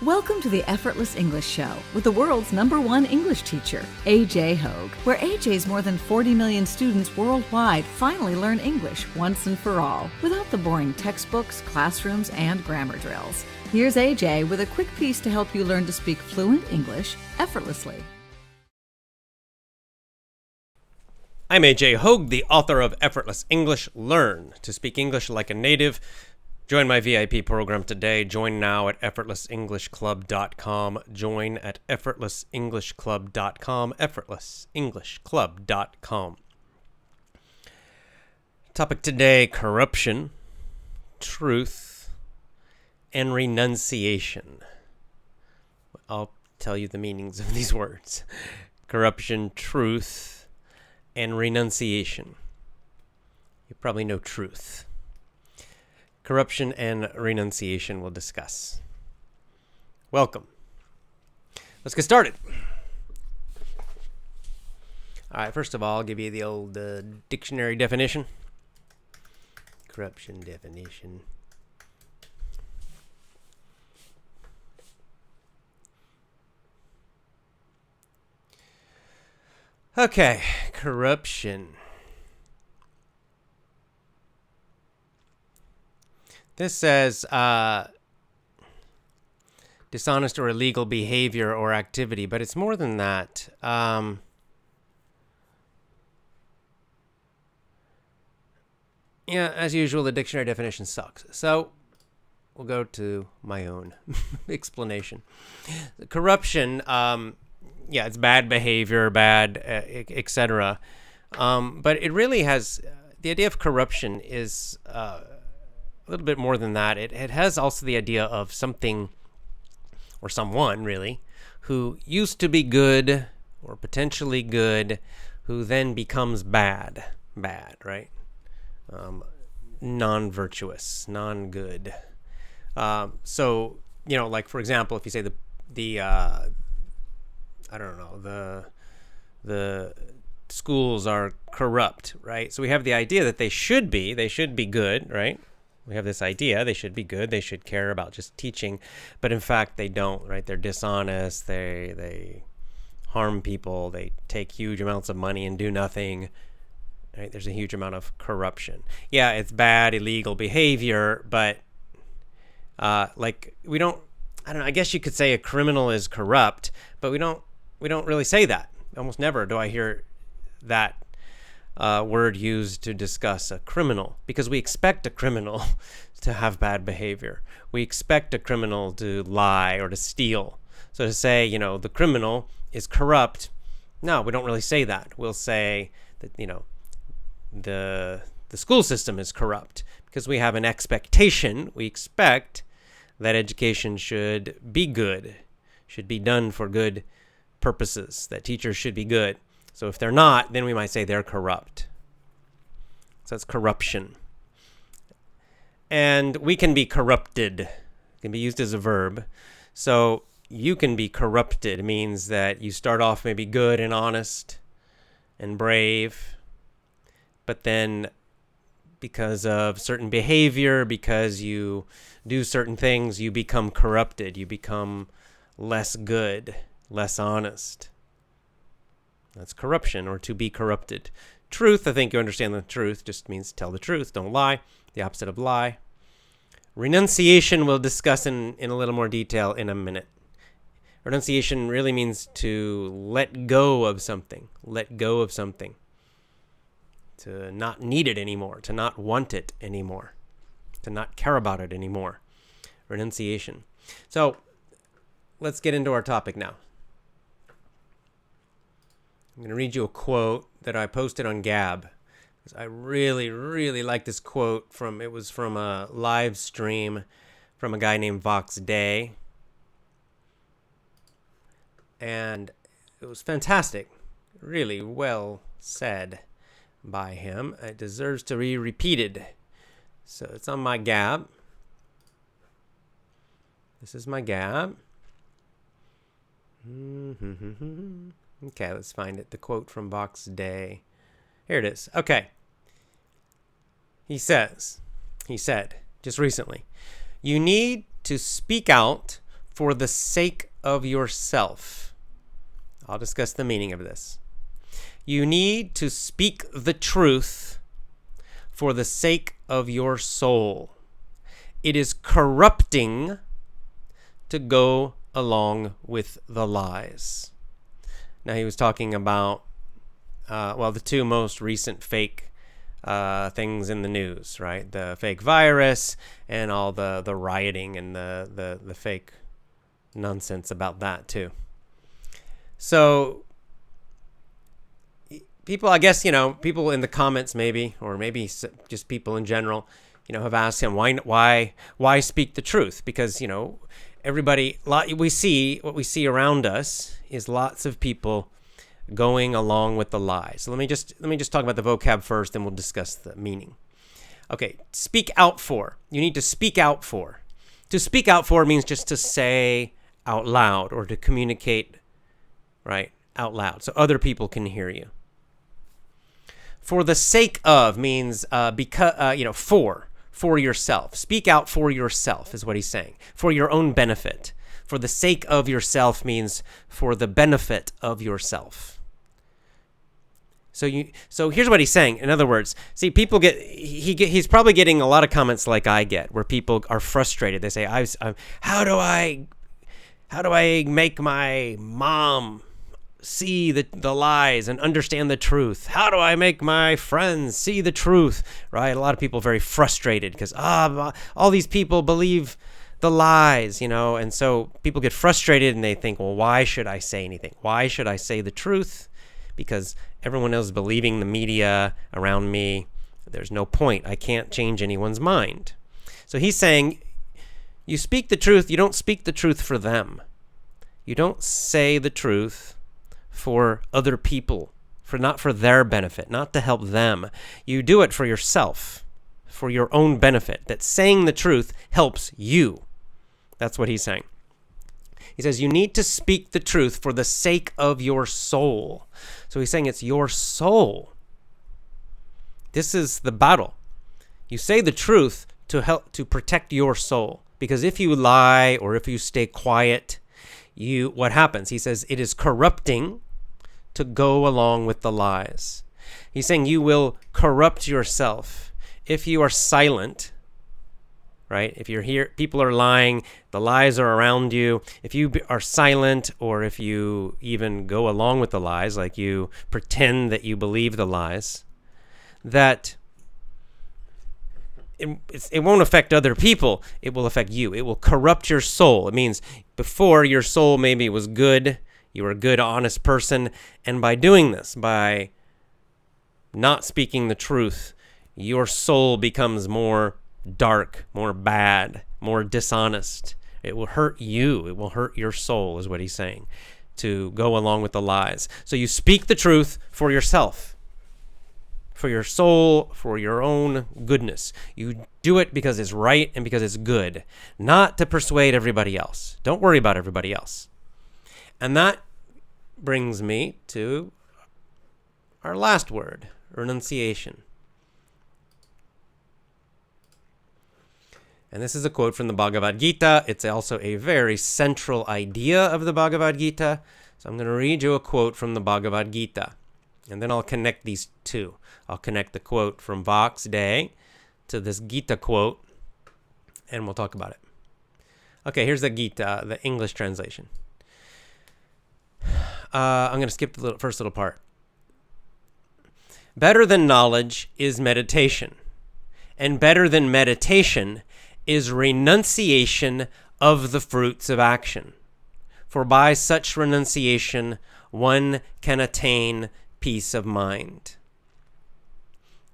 Welcome to the Effortless English Show with the world's #1 English teacher, AJ Hogue, where AJ's more than 40 million students worldwide finally learn English once and for all, without the boring textbooks, classrooms, and grammar drills. Here's AJ with a quick piece to help you learn to speak fluent English effortlessly. I'm AJ Hogue, the author of Effortless English. Learn to speak English like a native. Join my VIP program today. Join now at effortlessenglishclub.com. Join at effortlessenglishclub.com. effortlessenglishclub.com. Topic today, corruption, truth, and renunciation. I'll tell you the meanings of these words. Corruption, truth, and renunciation. You probably know truth. Corruption and renunciation we'll discuss. Welcome. Let's get started. All right, first of all, I'll give you the old dictionary definition. Corruption definition. Okay, corruption. This says dishonest or illegal behavior or activity, but it's more than that. Yeah, as usual, the dictionary definition sucks. So we'll go to my own explanation. Corruption, it's bad behavior, bad, etc. But it really has, the idea of corruption is a little bit more than that. It has also the idea of something, or someone really, who used to be good or potentially good, who then becomes bad, right? Non-virtuous, non-good. So, like for example, if you say the schools are corrupt, right? So we have the idea that they should be good, right? We have this idea they should be good, they should care about just teaching, but in fact they don't, right? They're dishonest, they harm people, they take huge amounts of money and do nothing, right? There's a huge amount of corruption. Yeah, it's bad, illegal behavior, but I guess you could say a criminal is corrupt, but we don't really say that. Almost never do I hear that word used to discuss a criminal, because we expect a criminal to have bad behavior. We expect a criminal to lie or to steal. So to say, the criminal is corrupt, no, we don't really say that. We'll say that, the school system is corrupt, because we have an expectation. We expect that education should be good, should be done for good purposes, that teachers should be good. So if they're not, then we might say they're corrupt. So that's corruption. And we can be corrupted. It can be used as a verb. So you can be corrupted. It means that you start off maybe good and honest and brave, but then because of certain behavior, because you do certain things, you become corrupted. You become less good, less honest. That's corruption, or to be corrupted. Truth, I think you understand the truth, just means tell the truth, don't lie, the opposite of lie. Renunciation we'll discuss in a little more detail in a minute. Renunciation really means to let go of something, to not need it anymore, to not want it anymore, to not care about it anymore. Renunciation. So let's get into our topic now. I'm going to read you a quote that I posted on Gab. I really, really like this quote. It was from a live stream from a guy named Vox Day. And it was fantastic. Really well said by him. It deserves to be repeated. So it's on my Gab. This is my Gab. Okay, let's find it. The quote from Vox Day. Here it is. Okay. He said, just recently, you need to speak out for the sake of yourself. I'll discuss the meaning of this. You need to speak the truth for the sake of your soul. It is corrupting to go along with the lies. Now, he was talking about, the two most recent fake things in the news, right? The fake virus and all the rioting and the fake nonsense about that too. So people, I guess, people in the comments maybe, or maybe just people in general, have asked him, why speak the truth? Because, everybody, what we see around us is lots of people going along with the lie. So let me just talk about the vocab first, then we'll discuss the meaning. Okay, speak out for. You need to speak out for. To speak out for means just to say out loud or to communicate, right, out loud, so other people can hear you. For the sake of means for yourself. Speak out for yourself is what he's saying. For your own benefit. For the sake of yourself means for the benefit of yourself. So here's what he's saying. In other words, see, people he's probably getting a lot of comments like I get, where people are frustrated. They say, how do I make my mom see the lies and understand the truth? How do I make my friends see the truth? Right? A lot of people are very frustrated because all these people believe the lies, and so people get frustrated and they think, well, why should I say anything? Why should I say the truth? Because everyone else is believing the media around me. There's no point. I can't change anyone's mind. So he's saying, you speak the truth. You don't speak the truth for them. You don't say the truth for other people, not for their benefit, not to help them. You do it for yourself, for your own benefit, that saying the truth helps you. That's what he's saying. He says you need to speak the truth for the sake of your soul. So he's saying it's your soul. This is the battle. You say the truth to help to protect your soul, because if you lie or if you stay quiet, what happens? He says it is corrupting to go along with the lies. He's saying you will corrupt yourself if you are silent, right? If you're here, people are lying, the lies are around you. If you are silent, or if you even go along with the lies, like you pretend that you believe the lies, that it won't affect other people. It will affect you. It will corrupt your soul. It means before your soul maybe was good, you were a good, honest person, and by doing this, by not speaking the truth, your soul becomes more dark, more bad, more dishonest. It will hurt you. It will hurt your soul, is what he's saying, to go along with the lies. So you speak the truth for yourself, for your soul, for your own goodness. You do it because it's right and because it's good, not to persuade everybody else. Don't worry about everybody else. And that brings me to our last word, renunciation. And this is a quote from the Bhagavad-Gita. It's also a very central idea of the Bhagavad-Gita. So I'm going to read you a quote from the Bhagavad-Gita. And then I'll connect these two. I'll connect the quote from Vox Day to this Gita quote, and we'll talk about it. Okay, here's the Gita, the English translation. I'm going to skip the first little part. Better than knowledge is meditation, and better than meditation is renunciation of the fruits of action. For by such renunciation, one can attain peace of mind.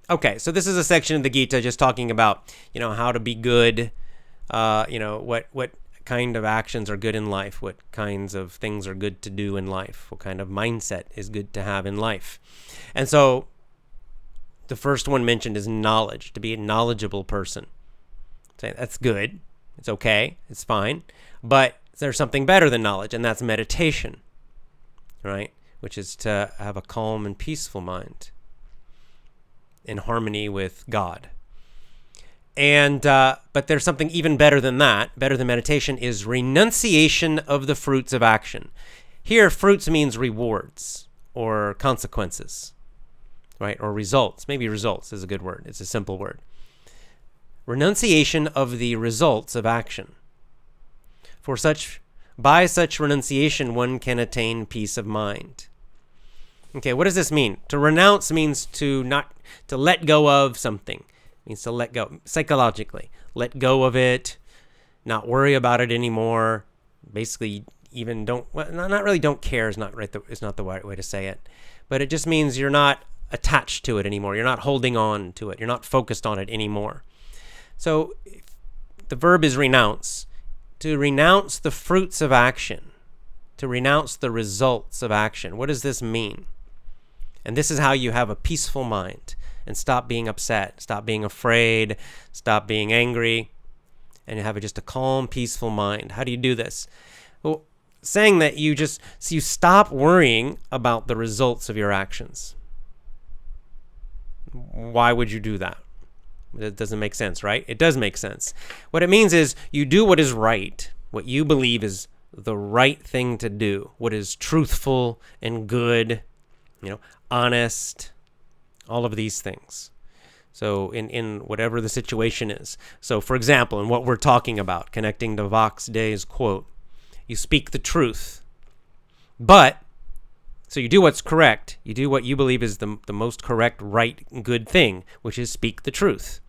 Okay, so this is a section of the Gita just talking about, how to be good, what kind of actions are good in life, what kinds of things are good to do in life, what kind of mindset is good to have in life. And so the first one mentioned is knowledge, to be a knowledgeable person. So that's good. It's okay. It's fine. But there's something better than knowledge, and that's meditation, right? Which is to have a calm and peaceful mind in harmony with God. But there's something even better than that. Better than meditation is renunciation of the fruits of action. Here, fruits means rewards or consequences, right? Or results. Maybe results is a good word. It's a simple word. Renunciation of the results of action. By such renunciation, one can attain peace of mind. Okay, what does this mean? To renounce means to let go of something. It means to let go psychologically. Let go of it, not worry about it anymore. Basically, even don't care is not the right way to say it. But it just means you're not attached to it anymore. You're not holding on to it. You're not focused on it anymore. So the verb is renounce. To renounce the fruits of action. To renounce the results of action. What does this mean? And this is how you have a peaceful mind and stop being upset, stop being afraid, stop being angry, and you have just a calm, peaceful mind. How do you do this? Well, saying that you stop worrying about the results of your actions. Why would you do that? It doesn't make sense, right? It does make sense. What it means is you do what is right, what you believe is the right thing to do, what is truthful and good, honest, all of these things. So in whatever the situation is. So for example, in what we're talking about, connecting to Vox Day's quote, you speak the truth. So you do what's correct. You do what you believe is the most correct, right, good thing, which is speak the truth.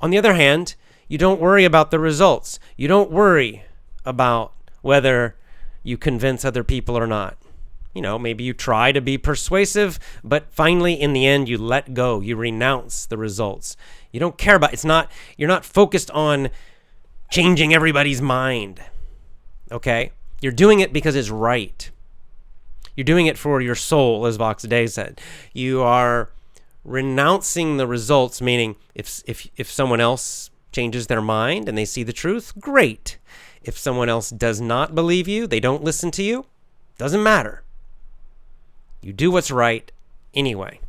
On the other hand, you don't worry about the results. You don't worry about whether you convince other people or not. Maybe you try to be persuasive, but finally, in the end, you let go. You renounce the results. You don't care about you're not focused on changing everybody's mind. Okay? You're doing it because it's right. You're doing it for your soul, as Vox Day said. You are renouncing the results, meaning if someone else changes their mind and they see the truth, great. If someone else does not believe you, they don't listen to you, doesn't matter. You do what's right anyway.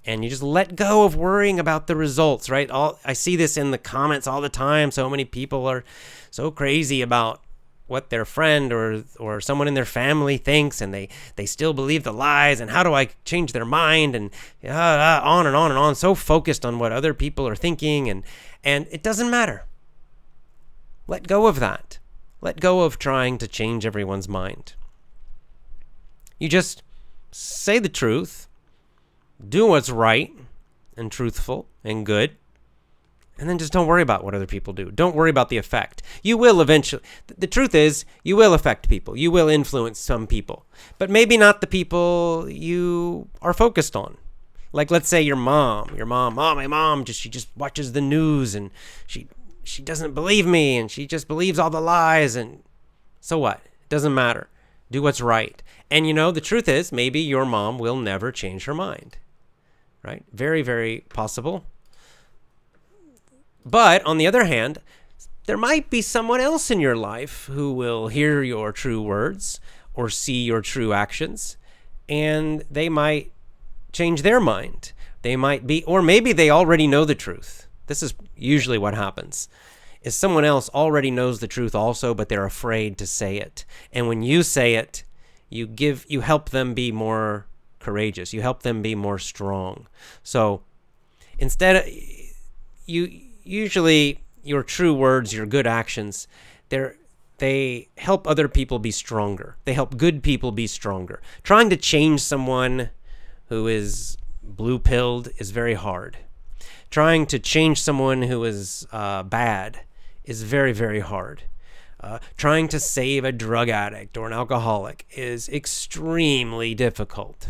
And you just let go of worrying about the results, right? I see this in the comments all the time. So many people are so crazy about what their friend or someone in their family thinks, and they still believe the lies, and how do I change their mind, and on and on and on, so focused on what other people are thinking, and it doesn't matter. Let go of that. Let go of trying to change everyone's mind. You just say the truth, do what's right and truthful and good, and then just don't worry about what other people do. Don't worry about the effect. You will eventually. The truth is, you will affect people. You will influence some people, but maybe not the people you are focused on. Like, let's say your mom. My mom she just watches the news, and she doesn't believe me, and she just believes all the lies, and so what? It doesn't matter. Do what's right. And the truth is, maybe your mom will never change her mind. Right? Very, very possible. But on the other hand, there might be someone else in your life who will hear your true words or see your true actions, and they might change their mind. They might be, or maybe they already know the truth. This is usually what happens, is someone else already knows the truth also, but they're afraid to say it. And when you say it, you help them be more courageous. You help them be more strong. So instead, usually your true words, your good actions, they help other people be stronger. They help good people be stronger. Trying to change someone who is blue-pilled is very hard. Trying to change someone who is bad is very, very hard. Trying to save a drug addict or an alcoholic is extremely difficult.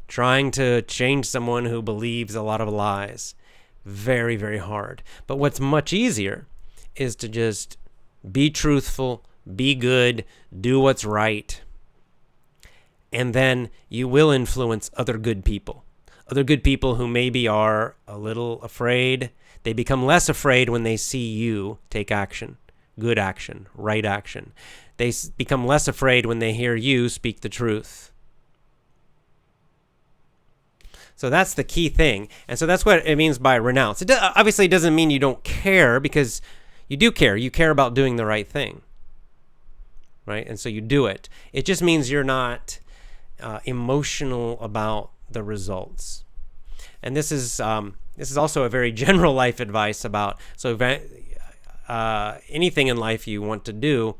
Trying to change someone who believes a lot of lies, very, very hard. But what's much easier is to just be truthful, be good, do what's right, and then you will influence other good people. Other good people who maybe are a little afraid. They become less afraid when they see you take action, good action, right action. They become less afraid when they hear you speak the truth. So that's the key thing. And so that's what it means by renounce. Obviously, it doesn't mean you don't care, because you do care. You care about doing the right thing, right? And so you do it. It just means you're not emotional about the results. And this is also a very general life advice about, so anything in life you want to do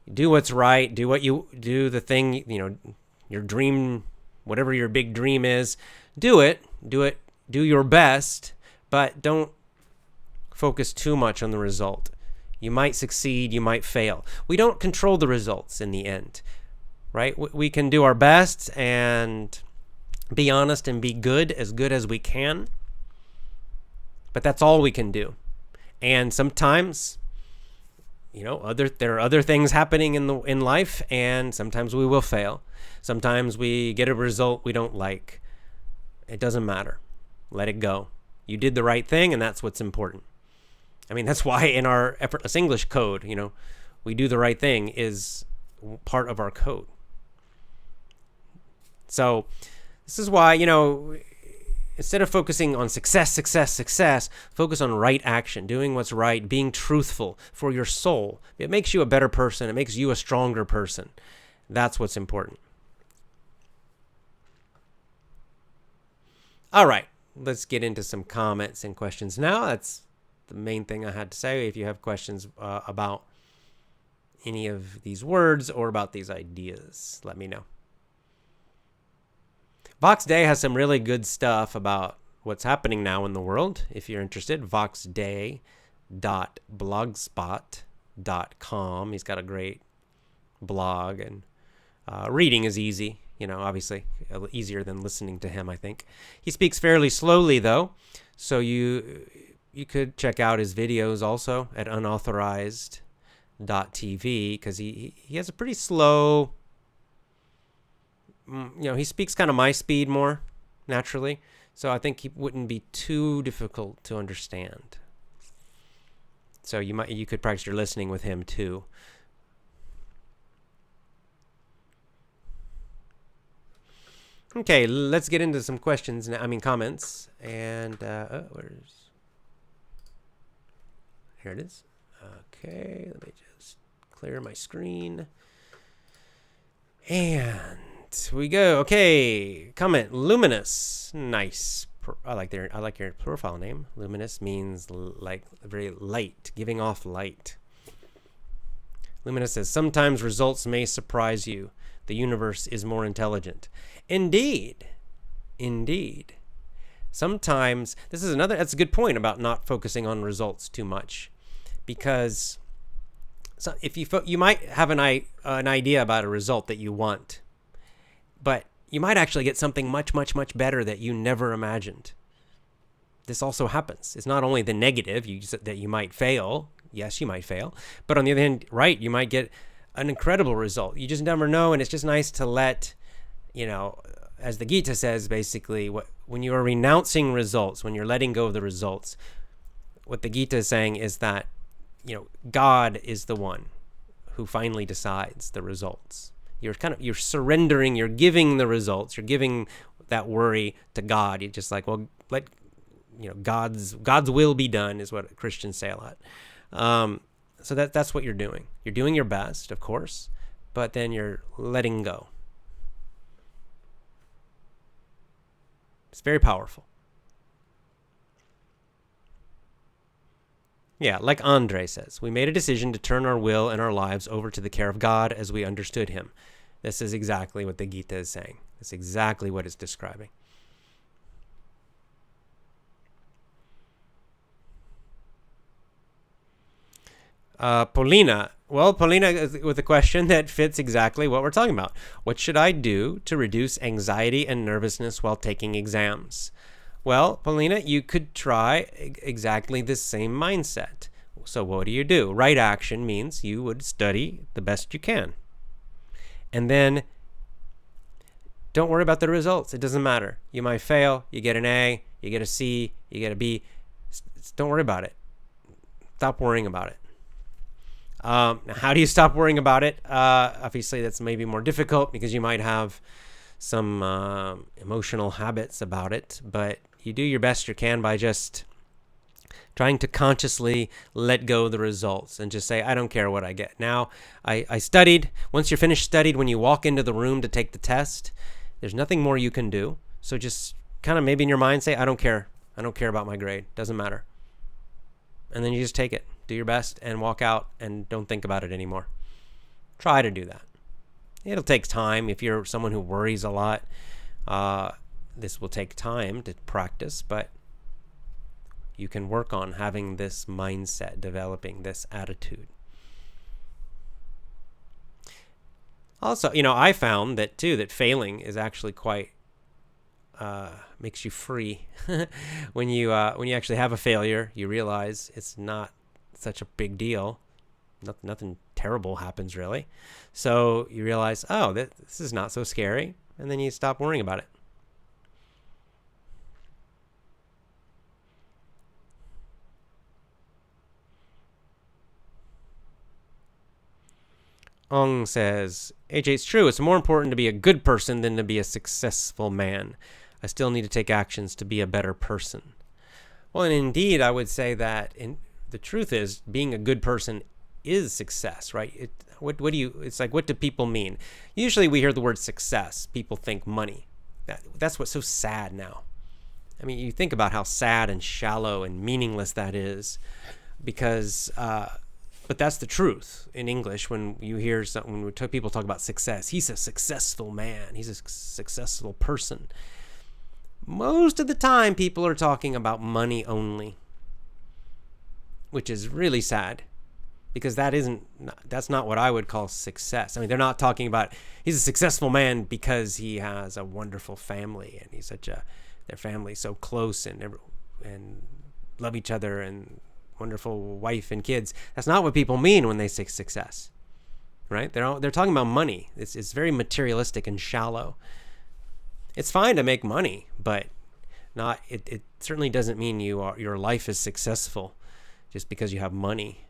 what's right, do the thing, your dream, whatever your big dream is, do your best, but don't focus too much on the result. You might succeed, you might fail. We don't control the results in the end, right? We can do our best and be honest and be good as we can, but that's all we can do. And sometimes, there are other things happening in life, and sometimes we will fail. Sometimes we get a result we don't like. It doesn't matter. Let it go. You did the right thing, and that's what's important. I mean, that's why in our effortless English code, we do the right thing is part of our code. So this is why, instead of focusing on success, focus on right action, doing what's right, being truthful for your soul. It makes you a better person. It makes you a stronger person. That's what's important. All right, let's get into some comments and questions now. That's the main thing I had to say. If you have questions about any of these words or about these ideas, let me know. Vox Day has some really good stuff what's happening now in the world. If you're interested, voxday.blogspot.com. He's got a great blog, and reading is easy, obviously easier than listening to him, I think. He speaks fairly slowly, though, so you could check out his videos also at unauthorized.tv, because he has a pretty slow, he speaks kind of my speed more naturally, so I think he wouldn't be too difficult to understand. So you could practice your listening with him too. Okay, let's get into some questions now. Comments. And here it is. Okay, let me just clear my screen. And we go. Okay, comment. Luminous. Nice. I like your profile name. Luminous means like very light, giving off light. Luminous says, sometimes results may surprise you. The universe is more intelligent. Indeed. Sometimes, that's a good point about not focusing on results too much, because if you might have an idea about a result that you want, but you might actually get something much, much, much better that you never imagined. This also happens. It's not only the negative that you might fail. Yes, you might fail. But on the other hand, right, you might get an incredible result. You just never know, and it's just nice to let, as the Gita says, basically, when you are renouncing results, when you're letting go of the results, what the Gita is saying is that, God is the one who finally decides the results. You're surrendering, you're giving the results, you're giving that worry to God. You're just like, well, let God's will be done, is what Christians say a lot. So that's what you're doing. You're doing your best, of course, but then you're letting go. It's very powerful. Yeah, like Andre says, we made a decision to turn our will and our lives over to the care of God as we understood him. This is exactly what the Gita is saying. That's exactly what it's describing. Paulina with a question that fits exactly what we're talking about. What should I do to reduce anxiety and nervousness while taking exams? Well, Paulina, you could try exactly the same mindset. So what do? Right action means you would study the best you can. And then don't worry about the results. It doesn't matter. You might fail. You get an A. You get a C. You get a B. Don't worry about it. Stop worrying about it. How do you stop worrying about it? Obviously, that's maybe more difficult because you might have some emotional habits about it, but you do your best you can by just trying to consciously let go of the results and just say, I don't care what I get. Now, I studied. Once you're finished studied, when you walk into the room to take the test, there's nothing more you can do. So just kind of maybe in your mind say, I don't care. I don't care about my grade. Doesn't matter. And then you just take it. Do your best and walk out and don't think about it anymore. Try to do that. It'll take time. If you're someone who worries a lot, this will take time to practice, but you can work on having this mindset, developing this attitude. Also, I found that too, that failing is actually quite, makes you free. When you actually have a failure, you realize it's not such a big deal. Nothing terrible happens really. So you realize, oh, this is not so scary. And then you stop worrying about it. Ong says, AJ, it's true. It's more important to be a good person than to be a successful man. I still need to take actions to be a better person. Well, and indeed, I would say that the truth is being a good person is success, right? It's like, what do people mean? Usually we hear the word success. People think money. That's what's so sad now. I mean, you think about how sad and shallow and meaningless that is because, but that's the truth in English. When you hear when people talk about success, he's a successful man. He's a successful person. Most of the time, people are talking about money only, which is really sad because that's not what I would call success. I mean, they're not talking about he's a successful man because he has a wonderful family and he's their family's so close and love each other and wonderful wife and kids. That's not what people mean when they say success, right? They're talking about money. It's very materialistic and shallow. It's fine to make money, but it certainly doesn't mean your life is successful just because you have money.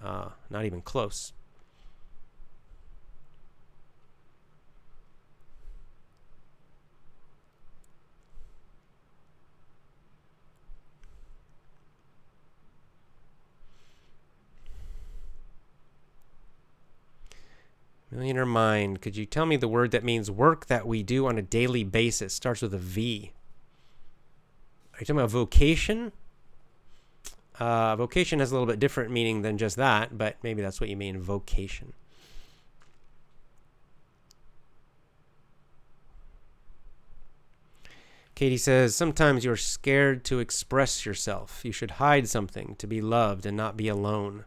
Not even close. Millionaire Mind, could you tell me the word that means work that we do on a daily basis? Starts with a V. Are you talking about vocation? Vocation has a little bit different meaning than just that, but maybe that's what you mean, vocation. Katie says, sometimes you're scared to express yourself. You should hide something to be loved and not be alone.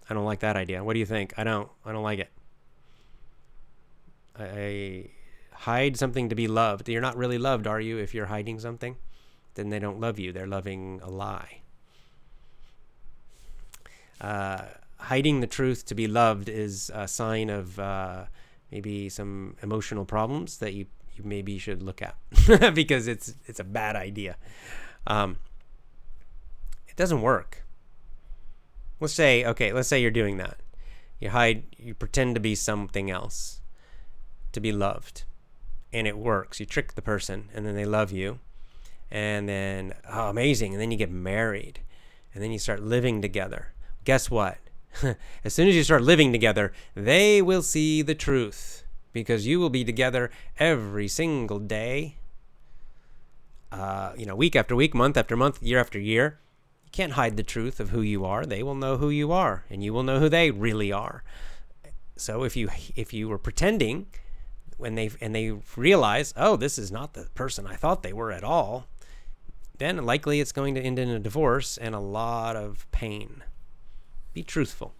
I don't like that idea. What do you think? I don't like it. I hide something to be loved. You're not really loved, are you, if you're hiding something? Then they don't love you. They're loving a lie. Hiding the truth to be loved is a sign of maybe some emotional problems that you maybe should look at because it's a bad idea. It doesn't work. Let's say you're doing that. You pretend to be something else to be loved, and it works. You trick the person, and then they love you, and then, oh, amazing, and then you get married, and then you start living together. Guess what? As soon as you start living together, they will see the truth because you will be together every single day, week after week, month after month, year after year. You can't hide the truth of who you are. They will know who you are, and you will know who they really are. So if you were pretending when they realize, oh, this is not the person I thought they were at all, then likely it's going to end in a divorce and a lot of pain. Be truthful.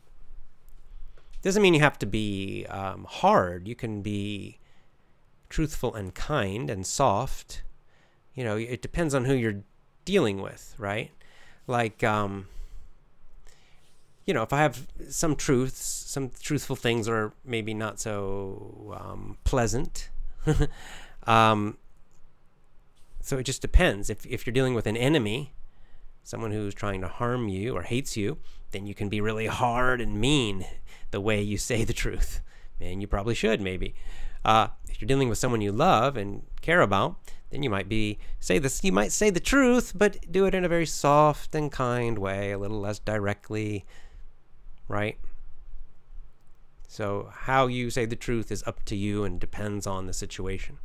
Doesn't mean you have to be hard. You can be truthful and kind and soft. It depends on who you're dealing with, right? Like, if I have some truths, some truthful things are maybe not so pleasant. So it just depends. If you're dealing with an enemy, someone who's trying to harm you or hates you, then you can be really hard and mean the way you say the truth. And you probably should, maybe. If you're dealing with someone you love and care about, then you might say the truth, but do it in a very soft and kind way, a little less directly, right? So how you say the truth is up to you and depends on the situation.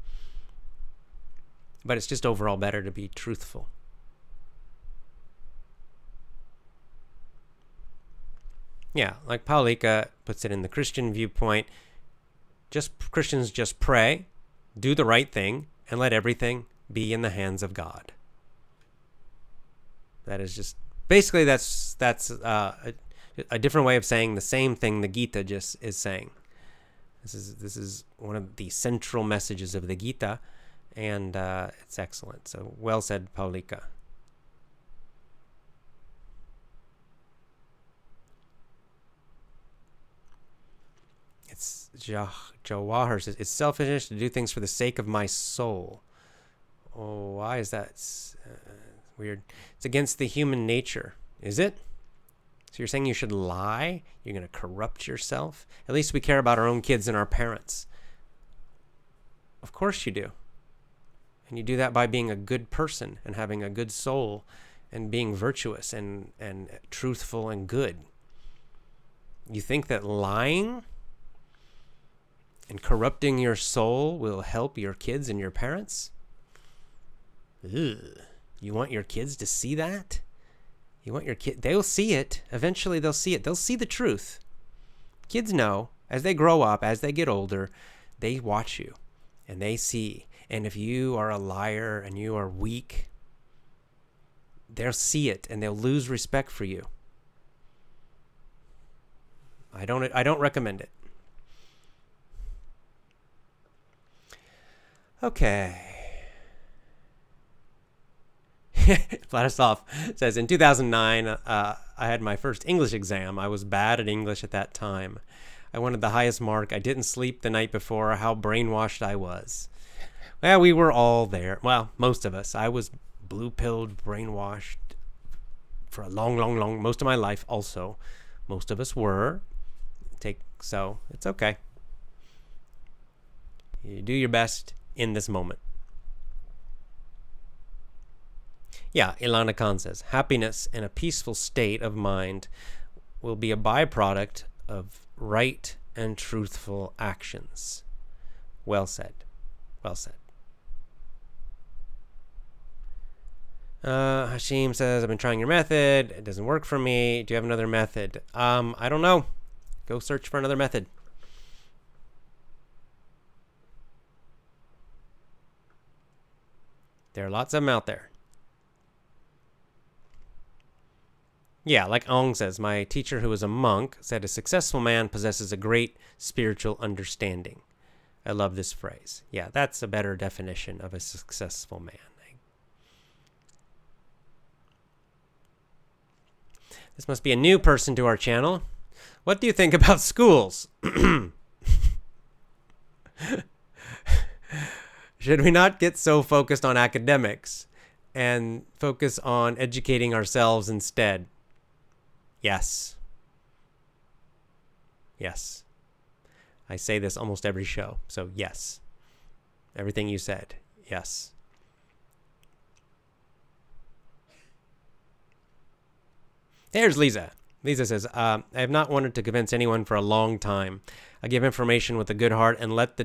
But it's just overall better to be truthful. Yeah, like Paulika puts it in the Christian viewpoint, Christians just pray, do the right thing, and let everything be in the hands of God. That is just, basically that's a different way of saying the same thing the Gita just is saying. This is one of the central messages of the Gita, and it's excellent. So well said, Paulika. It's Jawahar says, it's selfish to do things for the sake of my soul. Oh, why is that? Weird. It's against the human nature. Is it? So you're saying you should lie? You're going to corrupt yourself? At least we care about our own kids and our parents. Of course you do. And you do that by being a good person and having a good soul and being virtuous and truthful and good. You think that lying and corrupting your soul will help your kids and your parents? Ugh. You want your kids to see that? You want your kid? They'll see it. Eventually they'll see it. They'll see the truth. Kids know, as they grow up, as they get older, they watch you and they see. And if you are a liar and you are weak, they'll see it and they'll lose respect for you. I don't recommend it. Okay. Vladislav says, in 2009, I had my first English exam. I was bad at English at that time. I wanted the highest mark. I didn't sleep the night before. How brainwashed I was. Well, we were all there. Well, most of us. I was blue-pilled, brainwashed for a long, most of my life also. Most of us were. So it's okay. You do your best in this moment. Yeah, Ilana Khan says, happiness and a peaceful state of mind will be a byproduct of right and truthful actions. Well said. Well said. Hashim says, I've been trying your method. It doesn't work for me. Do you have another method? I don't know. Go search for another method. There are lots of them out there. Yeah, like Ong says, my teacher who was a monk said a successful man possesses a great spiritual understanding. I love this phrase. Yeah, that's a better definition of a successful man. This must be a new person to our channel. What do you think about schools? Should we not get so focused on academics and focus on educating ourselves instead? Yes. Yes. I say this almost every show, so yes. Everything you said, yes. There's Lisa. Lisa says, I have not wanted to convince anyone for a long time. I give information with a good heart and let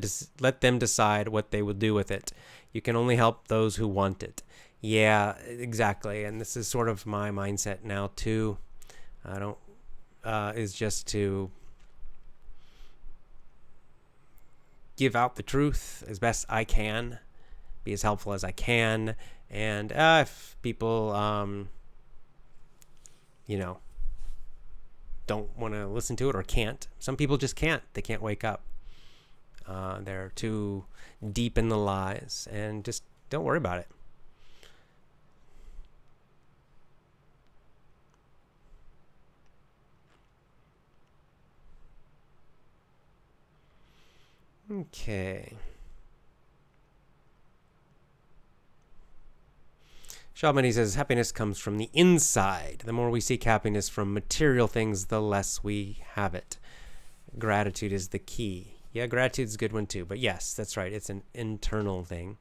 them decide what they will do with it. You can only help those who want it. Yeah, exactly. And this is sort of my mindset now too. Is just to give out the truth as best I can, be as helpful as I can, and if people, don't want to listen to it or can't. Some people just can't. They can't wake up. They're too deep in the lies, and just don't worry about it. Okay. Shalmani says, happiness comes from the inside. The more we seek happiness from material things, the less we have it. Gratitude is the key. Yeah, gratitude's a good one too. But yes, that's right. It's an internal thing.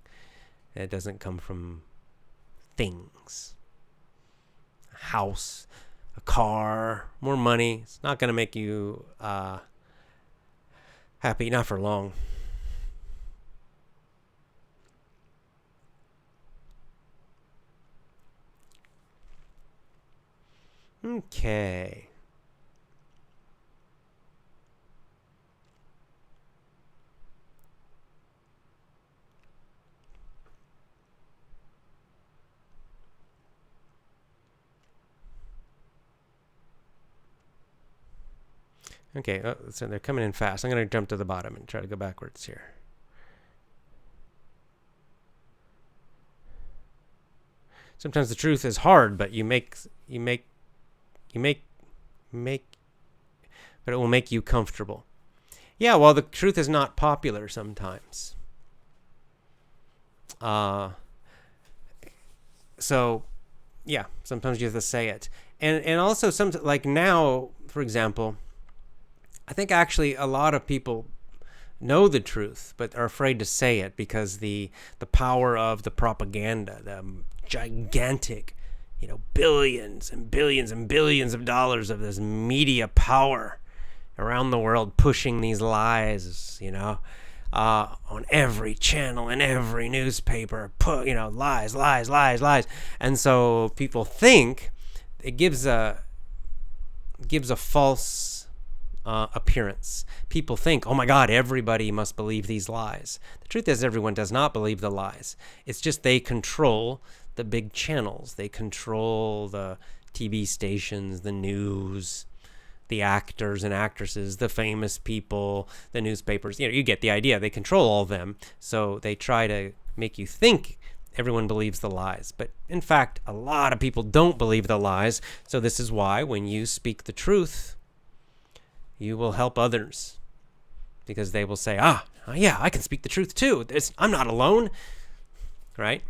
It doesn't come from things. A house, a car, more money. It's not going to make you happy, not for long. Okay. Okay, so they're coming in fast. I'm going to jump to the bottom and try to go backwards here. Sometimes the truth is hard, but but it will make you comfortable. Yeah, well, the truth is not popular sometimes. So, yeah, sometimes you have to say it. And also, like now, for example, I think actually a lot of people know the truth, but are afraid to say it because the power of the propaganda, the gigantic, billions and billions and billions of dollars of this media power around the world pushing these lies, on every channel and every newspaper, lies, lies, lies, lies. And so people think it gives a false appearance. People think, oh my God, everybody must believe these lies. The truth is, everyone does not believe the lies. It's just they control the big channels. They control the TV stations, the news, the actors and actresses, the famous people, the newspapers. You get the idea. They control all of them. So they try to make you think everyone believes the lies. But in fact, a lot of people don't believe the lies. So this is why when you speak the truth, you will help others, because they will say, yeah, I can speak the truth too. I'm not alone, right?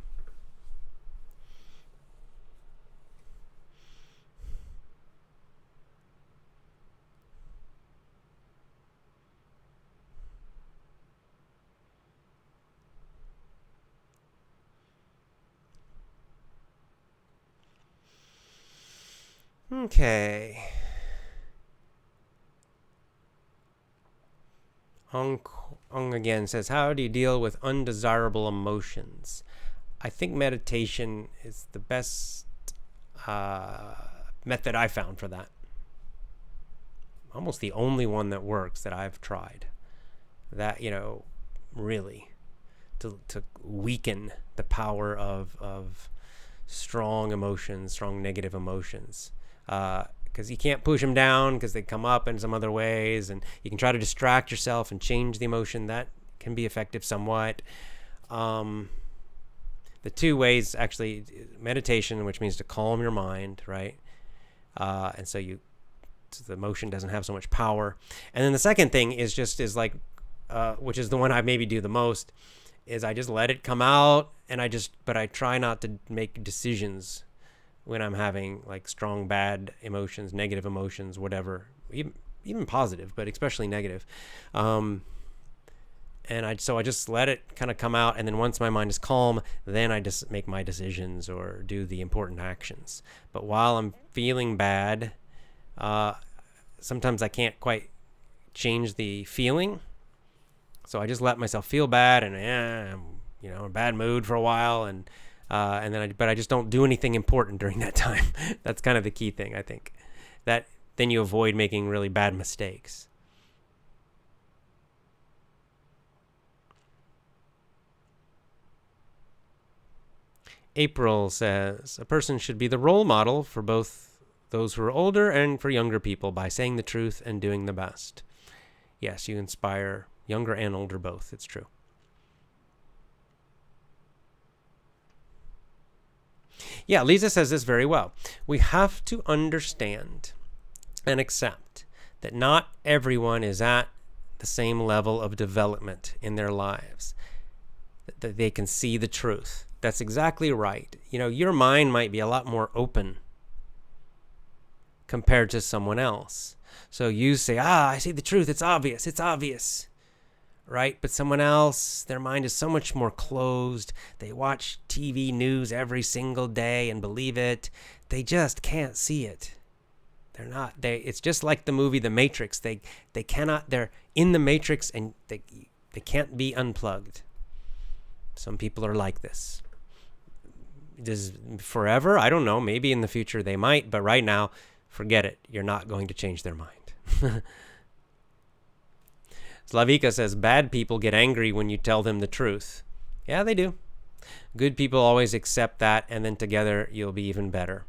Okay. Ong again says, how do you deal with undesirable emotions? I think meditation is the best method I found for that. Almost the only one that works that I've tried. That, really to weaken the power of strong emotions, strong negative emotions. Because you can't push them down because they come up in some other ways, and you can try to distract yourself and change the emotion. That can be effective somewhat. The two ways, actually, meditation, which means to calm your mind, right? And so the emotion doesn't have so much power. And then the second thing is which is the one I maybe do the most, is I just let it come out, but I try not to make decisions when I'm having like strong bad emotions, negative emotions, whatever, even positive, but especially negative. So I just let it kind of come out, and then once my mind is calm, then I just make my decisions or do the important actions. But while I'm feeling bad, sometimes I can't quite change the feeling, so I just let myself feel bad, and I'm in a bad mood for a while, and then I just don't do anything important during that time. That's kind of the key thing, I think. That then you avoid making really bad mistakes. April says, a person should be the role model for both those who are older and for younger people by saying the truth and doing the best. Yes, you inspire younger and older both. It's true. Yeah, Lisa says this very well. We have to understand and accept that not everyone is at the same level of development in their lives, that they can see the truth. That's exactly right. Your mind might be a lot more open compared to someone else. So you say, I see the truth. It's obvious. It's obvious. right? But someone else, their mind is so much more closed. They watch TV news every single day and believe it. They just can't see it. It's just like the movie The Matrix. They're in the Matrix and they can't be unplugged. Some people are like this. Does forever? I don't know. Maybe in the future they might, but right now, forget it. You're not going to change their mind. Slavika says, bad people get angry when you tell them the truth. Yeah, they do. Good people always accept that, and then together you'll be even better.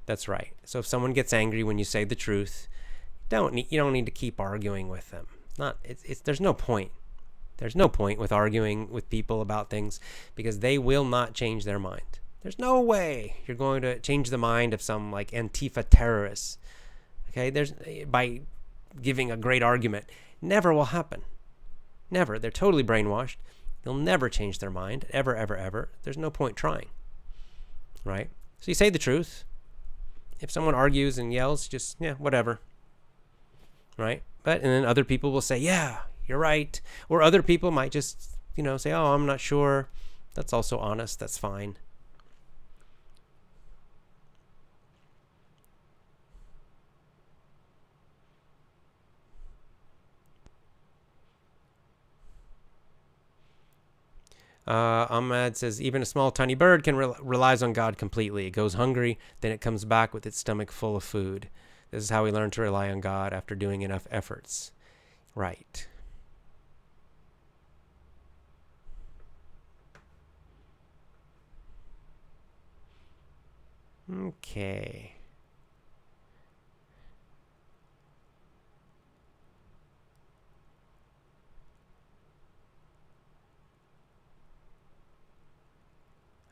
That's right. So if someone gets angry when you say the truth, you don't need to keep arguing with them. There's no point. There's no point with arguing with people about things because they will not change their mind. There's no way you're going to change the mind of some like Antifa terrorists. Okay, by giving a great argument. Never will happen. Never. They're totally brainwashed. They'll never change their mind. Ever, ever, ever. There's no point trying. Right? So you say the truth. If someone argues and yells, just, whatever. Right? And then other people will say, yeah, you're right. Or other people might just, say, oh, I'm not sure. That's also honest. That's fine. Ahmad says, even a small tiny bird relies on God completely. It goes hungry, then it comes back with its stomach full of food. This is how we learn to rely on God after doing enough efforts. Right. Okay.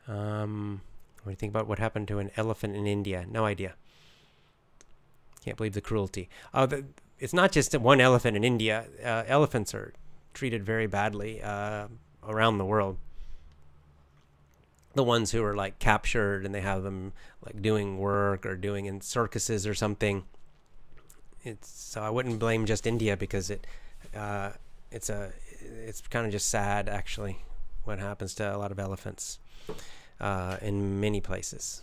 What do you think about what happened to an elephant in India? No idea. Can't believe the cruelty. It's not just one elephant in India. Elephants are treated very badly around the world. The ones who are like captured and they have them like doing work or doing in circuses or something. So I wouldn't blame just India because it's kind of just sad actually what happens to a lot of elephants. In many places.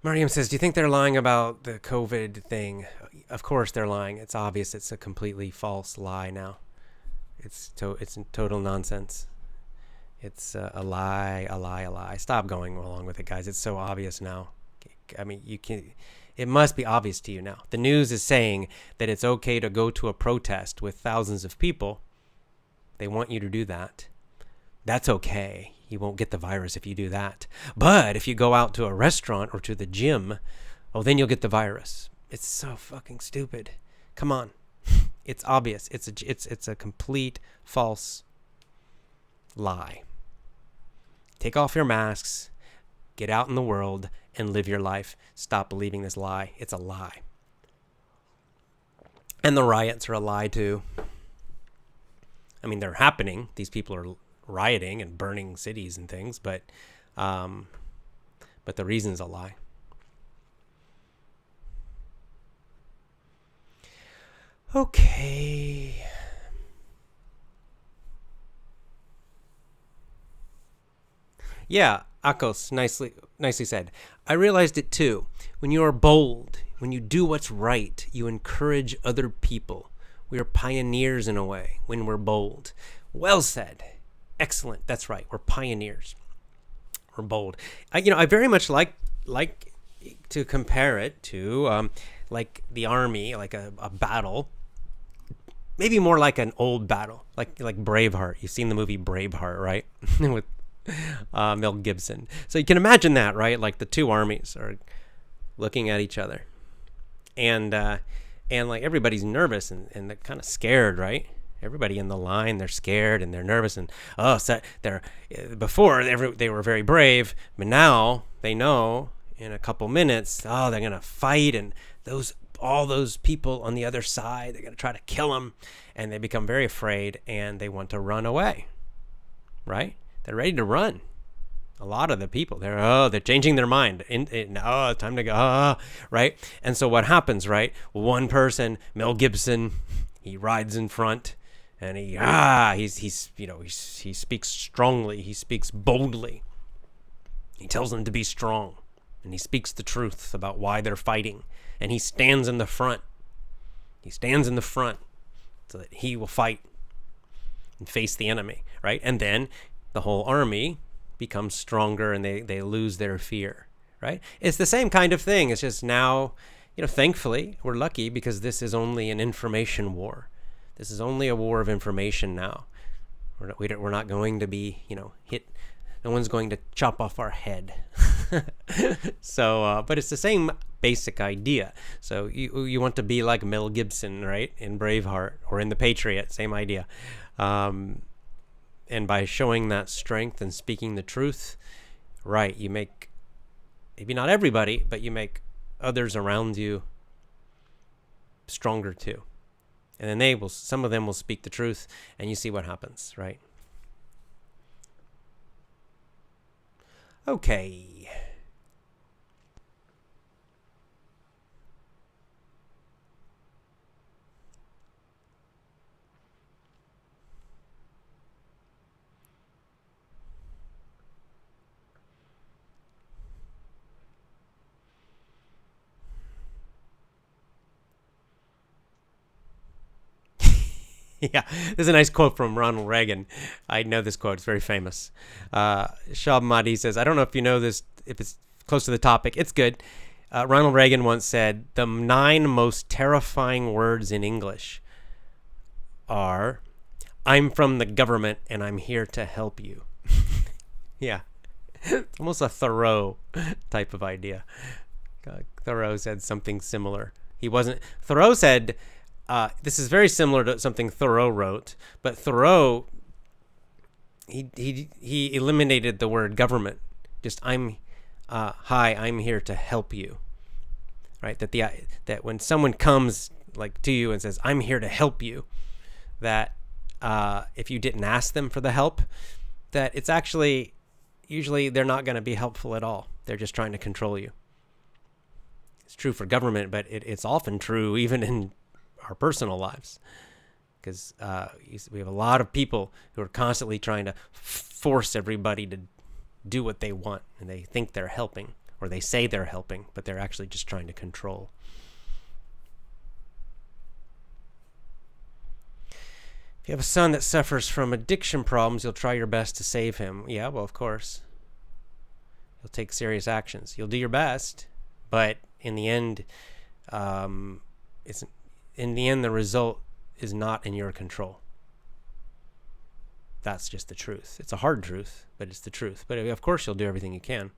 Mariam says, do you think they're lying about the COVID thing? Of course they're lying. It's obvious it's a completely false lie now. It's total nonsense. It's a lie. Stop going along with it, guys. It's so obvious now. I mean, it must be obvious to you now. The news is saying that it's okay to go to a protest with thousands of people. They want you to do that. That's okay. You won't get the virus if you do that. But if you go out to a restaurant or to the gym, then you'll get the virus. It's so fucking stupid. Come on. It's obvious. It's a complete false lie. Take off your masks, get out in the world, and live your life. Stop believing this lie. It's a lie. And the riots are a lie too. I mean, they're happening. These people are rioting and burning cities and things, but the reason's a lie. Okay. Yeah, Akos, nicely said. I realized it too. When you are bold, when you do what's right, you encourage other people. We are pioneers in a way when we're bold. Well said. Excellent. That's right. We're pioneers. We're bold. I very much like to compare it to like the army, like a battle. Maybe more like an old battle, like Braveheart. You've seen the movie Braveheart, right? With Mel Gibson. So you can imagine that, right? Like the two armies are looking at each other, and like everybody's nervous and they're kind of scared, right? Everybody in the line, they're scared and they're nervous and before they were very brave, but now they know in a couple minutes, they're gonna fight and all those people on the other side, they're gonna try to kill them, and they become very afraid and they want to run away, right? They're ready to run. A lot of the people, they're changing their mind. Time to go, right? And so what happens, right? One person, Mel Gibson, he rides in front, and he speaks strongly, he speaks boldly. He tells them to be strong, and he speaks the truth about why they're fighting, and he stands in the front. He stands in the front so that he will fight and face the enemy, right? And then the whole army becomes stronger, and they lose their fear, right? It's the same kind of thing. It's just now, thankfully, we're lucky because this is only an information war. This is only a war of information now. We're not going to be, hit. No one's going to chop off our head. So, but it's the same basic idea. So you want to be like Mel Gibson, right? In Braveheart or in The Patriot, same idea. And by showing that strength and speaking the truth, right, you make, maybe not everybody, but you make others around you stronger too. And then some of them will speak the truth, and you see what happens, right? Okay. Yeah, there's a nice quote from Ronald Reagan. I know this quote. It's very famous. Shab Mahdi says, I don't know if you know this, if it's close to the topic. It's good. Ronald Reagan once said, the 9 most terrifying words in English are, I'm from the government and I'm here to help you. Yeah, almost a Thoreau type of idea. Thoreau said something similar. Thoreau said, this is very similar to something Thoreau wrote, but Thoreau, he eliminated the word government. Just hi, I'm here to help you, right? That when someone comes like to you and says, I'm here to help you, that if you didn't ask them for the help, that it's actually, usually they're not going to be helpful at all. They're just trying to control you. It's true for government, but it's often true even in our personal lives, because we have a lot of people who are constantly trying to force everybody to do what they want, and they think they're helping, or they say they're helping, but they're actually just trying to control. If you have a son that suffers from addiction problems, you'll try your best to save him. Yeah, well, of course. You'll take serious actions. You'll do your best, but in the end, the result is not in your control. That's just the truth. It's a hard truth, but it's the truth. But of course, you'll do everything you can.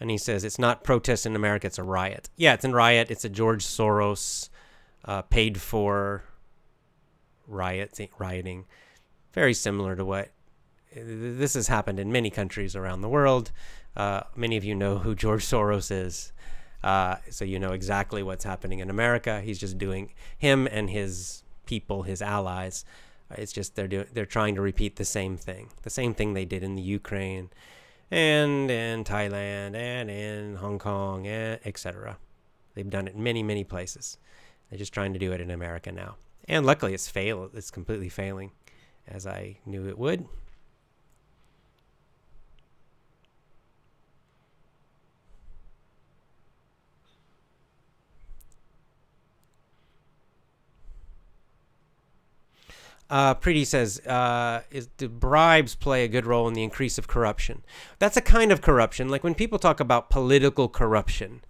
And he says, it's not protest in America, it's a riot. Yeah, it's a riot. It's a George Soros paid for rioting. Very similar to what this has happened in many countries around the world. Many of you know who George Soros is, so you know exactly what's happening in America. He's just doing, him and his people, his allies, it's just they're trying to repeat the same thing they did in the Ukraine and in Thailand and in Hong Kong, etc. They've done it in many, many places. They're just trying to do it in America now. And luckily it's completely failing, as I knew it would. Preeti says, do bribes play a good role in the increase of corruption? That's a kind of corruption. Like when people talk about political corruption,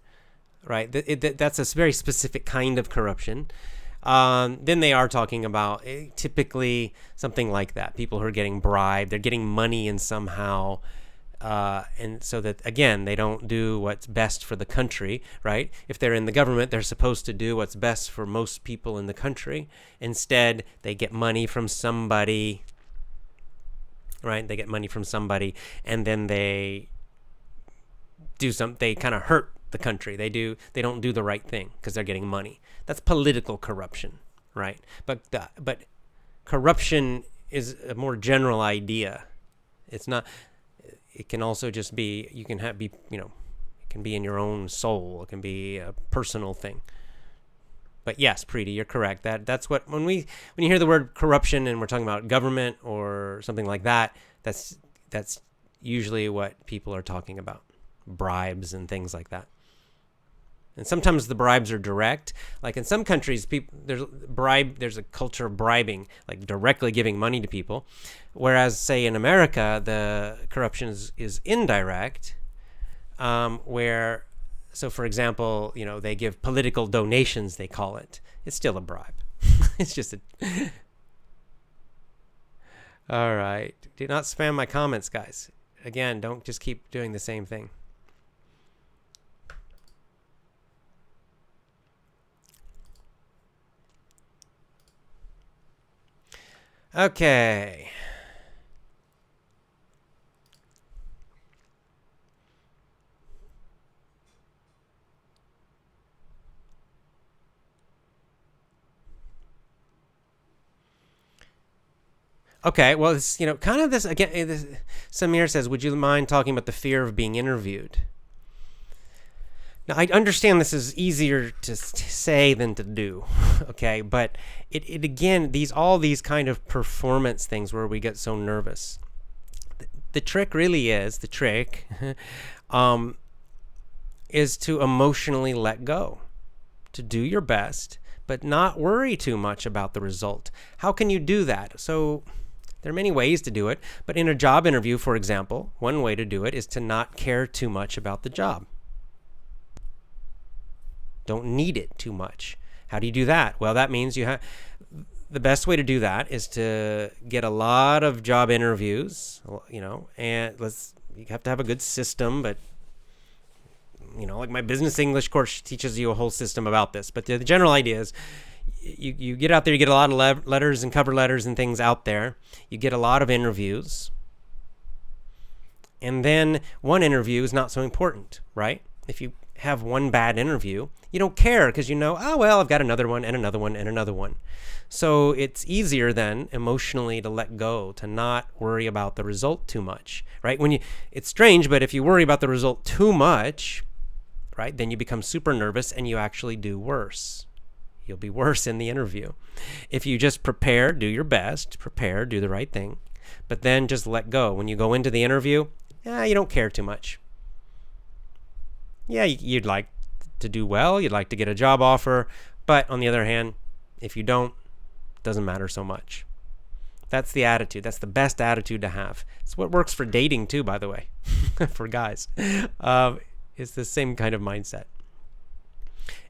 right? That's a very specific kind of corruption. Then they are talking about typically something like that. People who are getting bribed, they're getting money in somehow. And so that, again, they don't do what's best for the country, right? If they're in the government, they're supposed to do what's best for most people in the country. Instead, they get money from somebody, right? They get money from somebody, and then they kind of hurt the country. They don't do the right thing because they're getting money. That's political corruption, right? But corruption is a more general idea. It's not. It can also just be. You can have be. It can be in your own soul. It can be a personal thing. But yes, Preeti, you're correct. That's what when you hear the word corruption and we're talking about government or something like that, that's usually what people are talking about. Bribes and things like that. And sometimes the bribes are direct. Like in some countries, there's a culture of bribing, like directly giving money to people. Whereas, say, in America, the corruption is indirect, so for example, they give political donations, they call it. It's still a bribe. It's just All right. Do not spam my comments, guys. Again, don't just keep doing the same thing. Okay. Okay, well, it's, kind of this, again, Samir says, would you mind talking about the fear of being interviewed? Now, I understand this is easier to say than to do, okay? But it again, all these kind of performance things where we get so nervous. The trick really is, is to emotionally let go, to do your best, but not worry too much about the result. How can you do that? So there are many ways to do it, but in a job interview, for example, one way to do it is to not care too much about the job. Don't need it too much. How do you do that? Well, that means the best way to do that is to get a lot of job interviews, and you have to have a good system, but like my business English course teaches you a whole system about this. But the general idea is you get out there, you get a lot of letters and cover letters and things out there. You get a lot of interviews. And then one interview is not so important, right? If you have one bad interview, you don't care because oh, well, I've got another one and another one and another one. So it's easier then emotionally to let go, to not worry about the result too much, right? It's strange, but if you worry about the result too much, right, then you become super nervous and you actually do worse. You'll be worse in the interview. If you just prepare, do your best, do the right thing, but then just let go. When you go into the interview, you don't care too much. Yeah, you'd like to do well, you'd like to get a job offer, but on the other hand, if you don't, it doesn't matter so much. That's the attitude. That's the best attitude to have. It's what works for dating too, by the way, for guys. It's the same kind of mindset.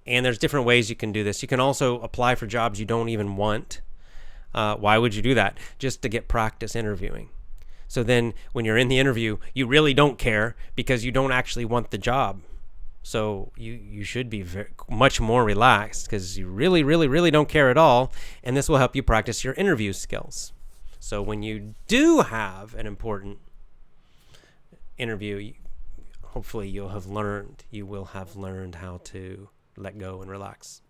And there's different ways you can do this. You can also apply for jobs you don't even want. Why would you do that? Just to get practice interviewing. So then when you're in the interview, you really don't care because you don't actually want the job. So you should be much more relaxed because you really, really, really don't care at all. And this will help you practice your interview skills. So when you do have an important interview, hopefully you will have learned how to let go and relax.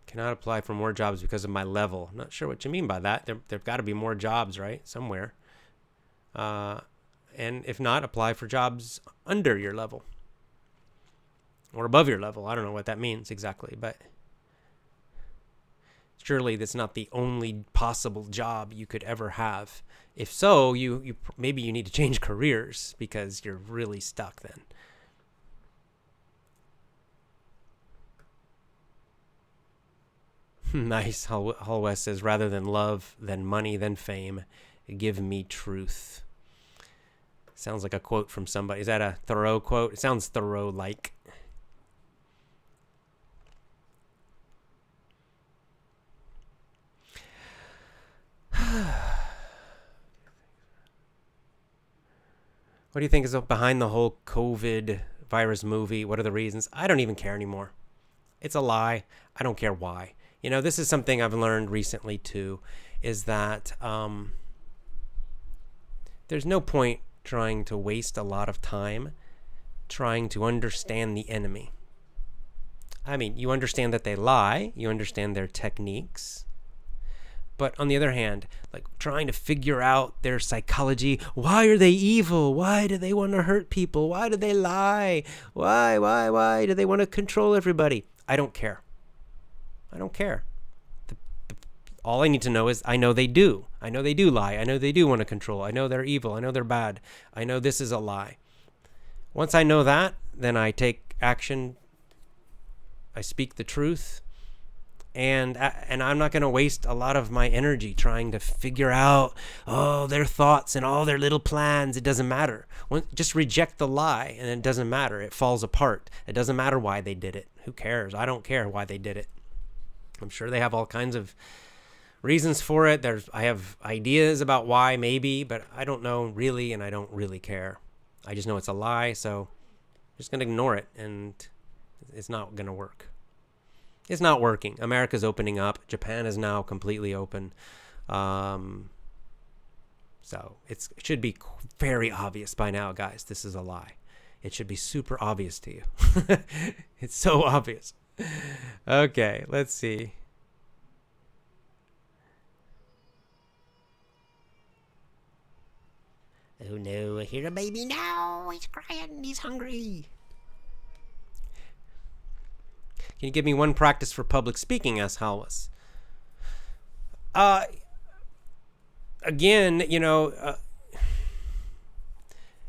Cannot apply for more jobs because of my level. I'm not sure what you mean by that. There've got to be more jobs, right? Somewhere. And if not, apply for jobs under your level. Or above your level. I don't know what that means exactly, but surely that's not the only possible job you could ever have. If so, you maybe you need to change careers because you're really stuck then. Nice. Hall West says, rather than love, than money, than fame, give me truth. Sounds like a quote from somebody. Is that a Thoreau quote? It sounds Thoreau-like. What do you think is behind the whole COVID virus movie? What are the reasons? I don't even care anymore. It's a lie. I don't care why. This is something I've learned recently too. is that there's no point trying to waste a lot of time trying to understand the enemy. I mean, you understand that they lie, you understand their techniques, but on the other hand, like trying to figure out their psychology. Why are they evil? Why do they want to hurt people? Why do they lie? Why do they want to control everybody? I don't care. I don't care. All I need to know is I know they do. I know they do lie. I know they do want to control. I know they're evil. I know they're bad. I know this is a lie. Once I know that, then I take action. I speak the truth. And I'm not going to waste a lot of my energy trying to figure out, their thoughts and all their little plans. It doesn't matter. Just reject the lie, and it doesn't matter. It falls apart. It doesn't matter why they did it. Who cares? I don't care why they did it. I'm sure they have all kinds of reasons for it. I have ideas about why, maybe, but I don't know really, and I don't really care. I just know it's a lie, so I'm just going to ignore it, and it's not going to work. It's not working. America's opening up. Japan is now completely open. So it should be very obvious by now, guys. This is a lie. It should be super obvious to you. It's so obvious. Okay, let's see. Oh no, I hear a baby now. He's crying. He's hungry. Can you give me one practice for public speaking? Asked Halwas. Again,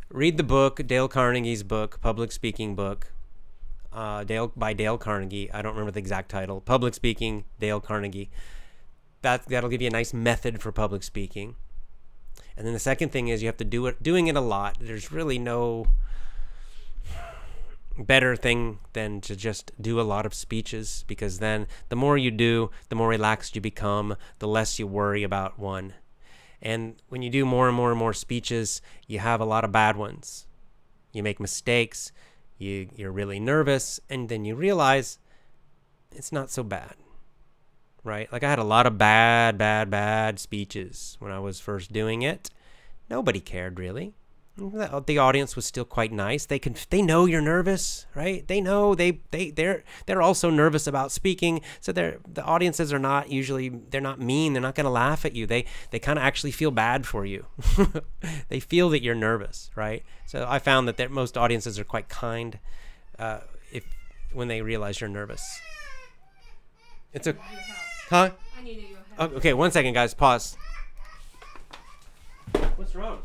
read the book, Dale Carnegie's book, public speaking book, by Dale Carnegie. I don't remember the exact title. Public Speaking, Dale Carnegie. That'll give you a nice method for public speaking. And then the second thing is you have to doing it a lot. There's really no better thing than to just do a lot of speeches, because then the more you do, the more relaxed you become, the less you worry about one. And when you do more and more and more speeches, you have a lot of bad ones. You make mistakes, you're really nervous, and then you realize it's not so bad, right? Like I had a lot of bad speeches when I was first doing it. Nobody cared really. The audience was still quite nice. They know you're nervous, right? They know they're also nervous about speaking. So the audiences are not usually, they're not mean. They're not going to laugh at you. They kind of actually feel bad for you. They feel that you're nervous, right? So I found that most audiences are quite kind when they realize you're nervous. It's a, huh? I need your help. Okay, 1 second, guys. Pause. What's wrong?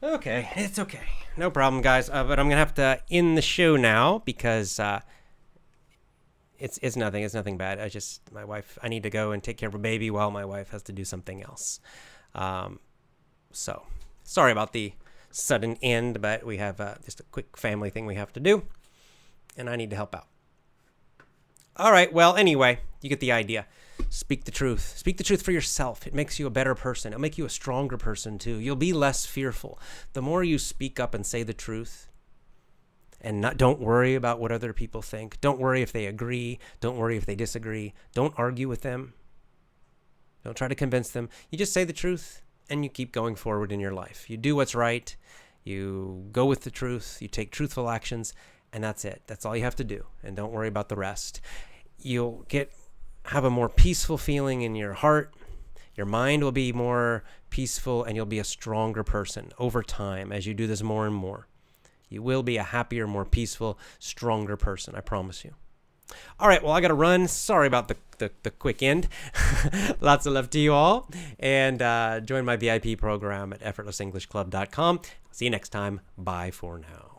Okay, it's okay. No problem, guys. But I'm gonna have to end the show now because it's nothing. It's nothing bad. My wife. I need to go and take care of a baby while my wife has to do something else. So sorry about the sudden end, but we have just a quick family thing we have to do, and I need to help out. All right. Well, anyway, you get the idea. Speak the truth. Speak the truth for yourself. It makes you a better person. It'll make you a stronger person too. You'll be less fearful. The more you speak up and say the truth, and don't worry about what other people think. Don't worry if they agree. Don't worry if they disagree. Don't argue with them. Don't try to convince them. You just say the truth and you keep going forward in your life. You do what's right. You go with the truth. You take truthful actions, and that's it. That's all you have to do. And don't worry about the rest. You'll have a more peaceful feeling in your heart. Your mind will be more peaceful, and you'll be a stronger person over time as you do this more and more. You will be a happier, more peaceful, stronger person. I promise you. All right. Well, I got to run. Sorry about the quick end. Lots of love to you all. And join my VIP program at effortlessenglishclub.com. See you next time. Bye for now.